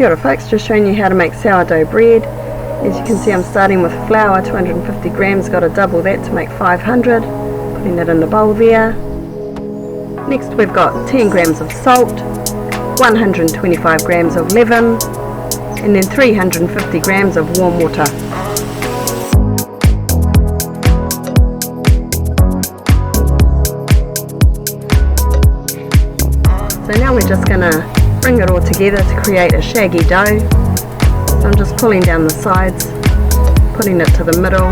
Kia ora folks, just showing you how to make sourdough bread. As you can see, I'm starting with flour, 250 grams, got to double that to make 500, putting it in the bowl there. Next we've got 10 grams of salt, 125 grams of leaven, and then 350 grams of warm water. So now we're just going to bring it all together to create a shaggy dough. So I'm just pulling down the sides, putting it to the middle,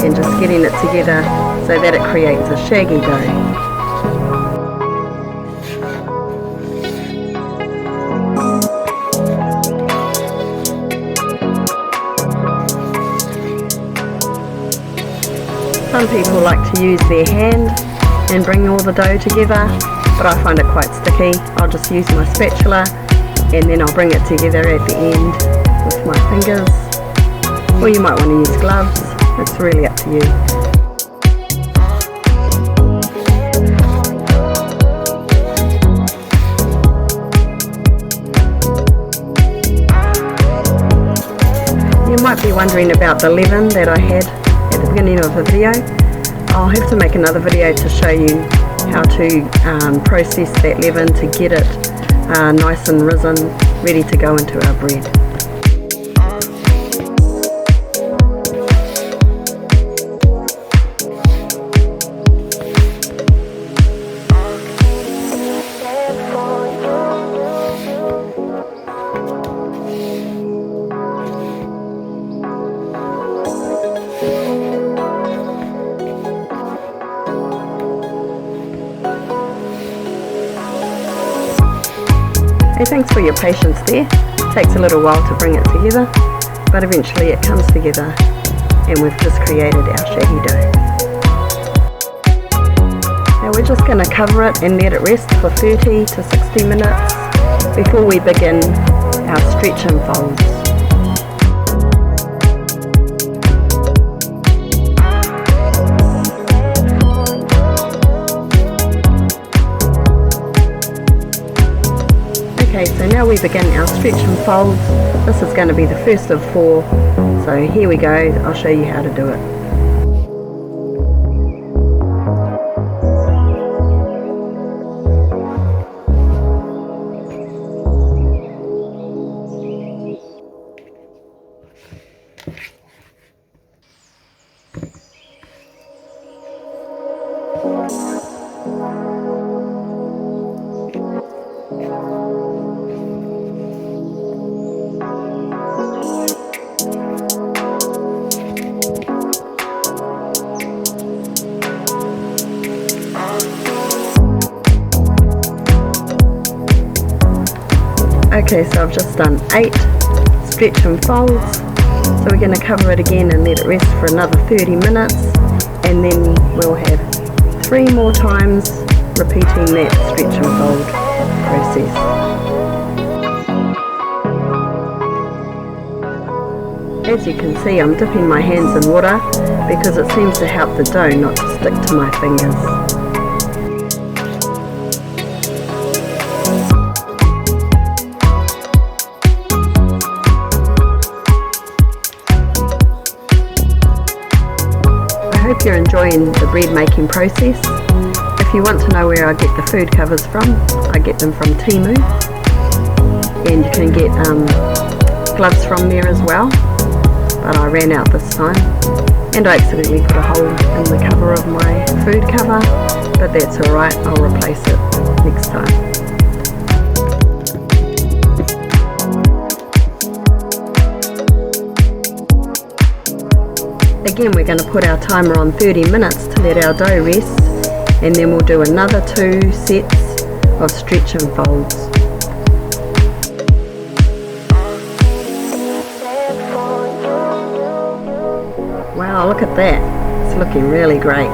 and just getting it together so that it creates a shaggy dough. Some people like to use their hand and bring all the dough together, but I find it quite sticky. I'll just use my spatula and then I'll bring it together at the end with my fingers. Or you might want to use gloves, it's really up to you. You might be wondering about the leaven that I had at the beginning of the video. I'll have to make another video to show you how to process that leaven to get it nice and risen, ready to go into our bread. Hey, thanks for your patience there. It takes a little while to bring it together, but eventually it comes together and we've just created our shaggy dough. Now we're just going to cover it and let it rest for 30 to 60 minutes before we begin our stretch and folds. Okay, so now we begin our stretch and folds. This is going to be the first of 4. So here we go, I'll show you how to do it. Okay, so I've just done 8 stretch and folds, so we're going to cover it again and let it rest for another 30 minutes, and then we'll have 3 more times repeating that stretch and fold process. As you can see, I'm dipping my hands in water because it seems to help the dough not to stick to my fingers. I hope you're enjoying the bread making process. If you want to know where I get the food covers from, I get them from Temu, and you can get gloves from there as well, but I ran out this time and I accidentally put a hole in the cover of my food cover, but that's alright, I'll replace it next time. Again, we're going to put our timer on 30 minutes to let our dough rest, and then we'll do another 2 sets of stretch and folds. Wow, look at that, it's looking really great.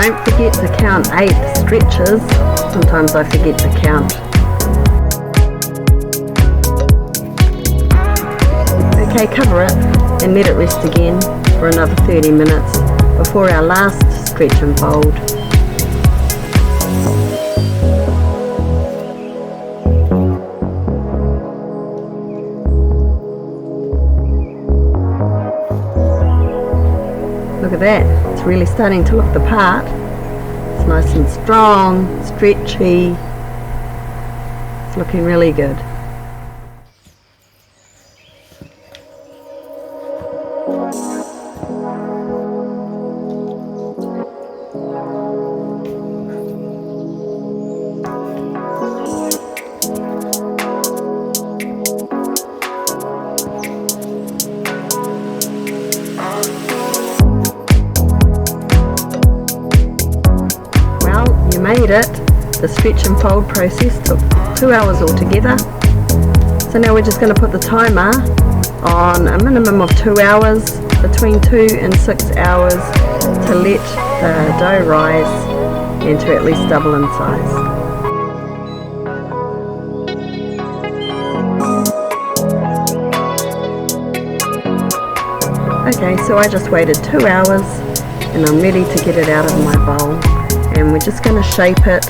don't forget to count 8 stretches. Sometimes I forget to count. Okay, cover it and let it rest again for another 30 minutes before our last stretch and fold. Look at that, it's really starting to look the part. It's nice and strong, stretchy. It's looking really good. Made it. The stretch and fold process took 2 hours altogether. So now we're just going to put the timer on a minimum of 2 hours, between 2 and 6 hours, to let the dough rise and to at least double in size. Okay, so I just waited 2 hours and I'm ready to get it out of my bowl. And we're just going to shape it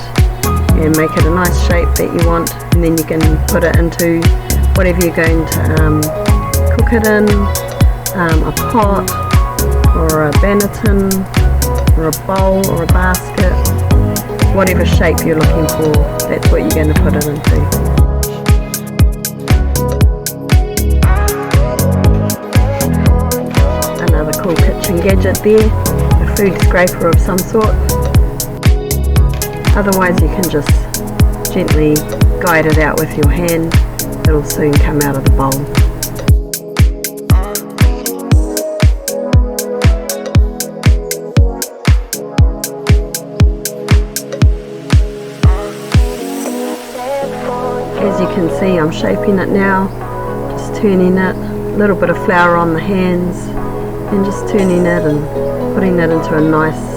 and make it a nice shape that you want, and then you can put it into whatever you're going to cook it in, a pot or a banneton or a bowl or a basket, whatever shape you're looking for, that's what you're going to put it into. Another cool kitchen gadget there, a food scraper of some sort. Otherwise you can just gently guide it out with your hand. It'll soon come out of the bowl. As you can see, I'm shaping it now, just turning it, a little bit of flour on the hands, and just turning it and putting it into a nice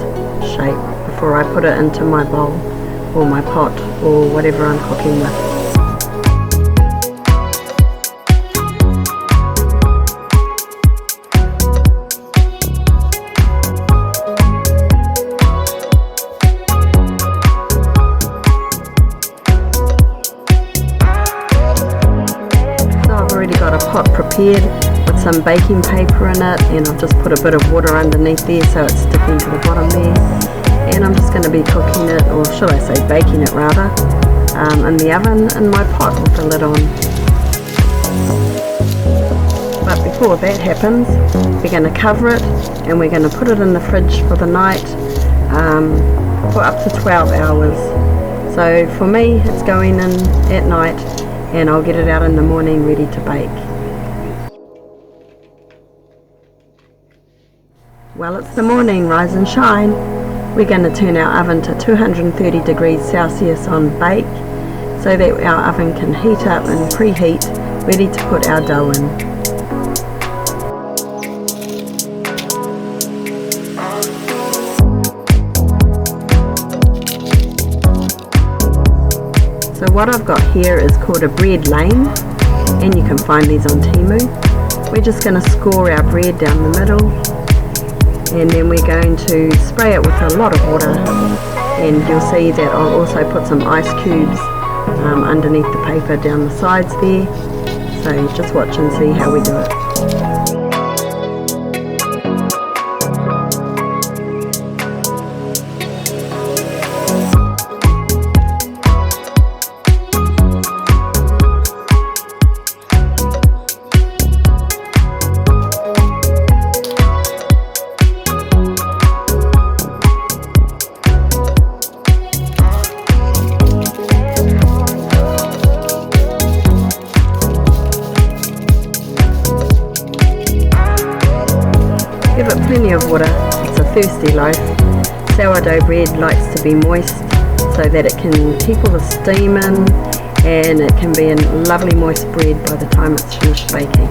shape before I put it into my bowl or my pot or whatever I'm cooking with. So I've already got a pot prepared with some baking paper in it, and I've just put a bit of water underneath there so it's sticking to the bottom there. And I'm just going to be cooking it, or should I say baking it rather, in the oven in my pot with the lid on. But before that happens, we're going to cover it and we're going to put it in the fridge for the night for up to 12 hours. So for me it's going in at night and I'll get it out in the morning ready to bake. Well, it's the morning, rise and shine. We're going to turn our oven to 230 degrees Celsius on bake so that our oven can heat up and preheat, ready to put our dough in. So what I've got here is called a bread lane, and you can find these on Temu. We're just going to score our bread down the middle, and then we're going to spray it with a lot of water, and you'll see that I'll also put some ice cubes underneath the paper down the sides there. So just watch and see how we do it. Give it plenty of water, it's a thirsty loaf. Sourdough bread likes to be moist so that it can keep all the steam in, and it can be a lovely moist bread by the time it's finished baking.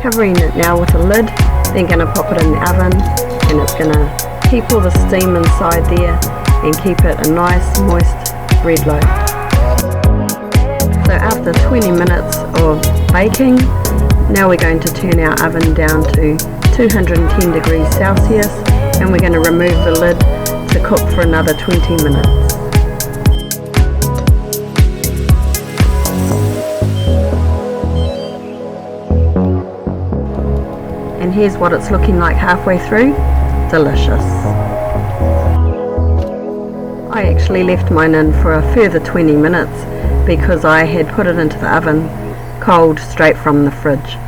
Covering it now with a lid, then going to pop it in the oven, and it's going to keep all the steam inside there and keep it a nice moist bread loaf. So after 20 minutes of baking, now we're going to turn our oven down to 210 degrees Celsius, and we're going to remove the lid to cook for another 20 minutes. And here's what it's looking like halfway through. Delicious. I actually left mine in for a further 20 minutes because I had put it into the oven cold straight from the fridge.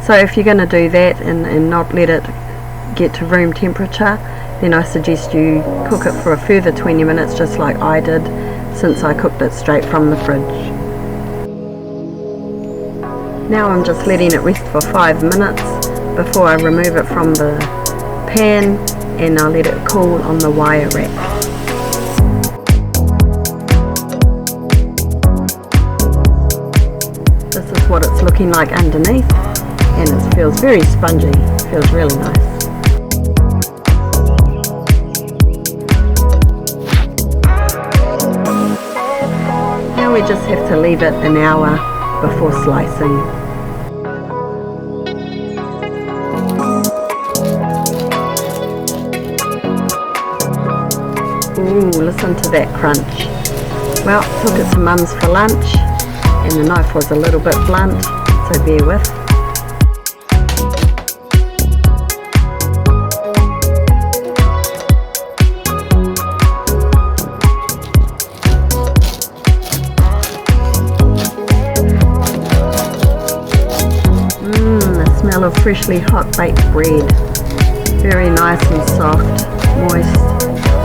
So if you're going to do that and not let it get to room temperature, then I suggest you cook it for a further 20 minutes just like I did, since I cooked it straight from the fridge. Now I'm just letting it rest for 5 minutes before I remove it from the pan, and I'll let it cool on the wire rack. This is what it's looking like underneath, and it feels very spongy, feels really nice. Now we just have to leave it an hour before slicing. Ooh, listen to that crunch. Well, took it to Mum's for lunch, and the knife was a little bit blunt, so bear with. The smell of freshly hot baked bread. Very nice and soft, moist.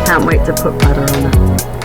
Can't wait to put butter on it.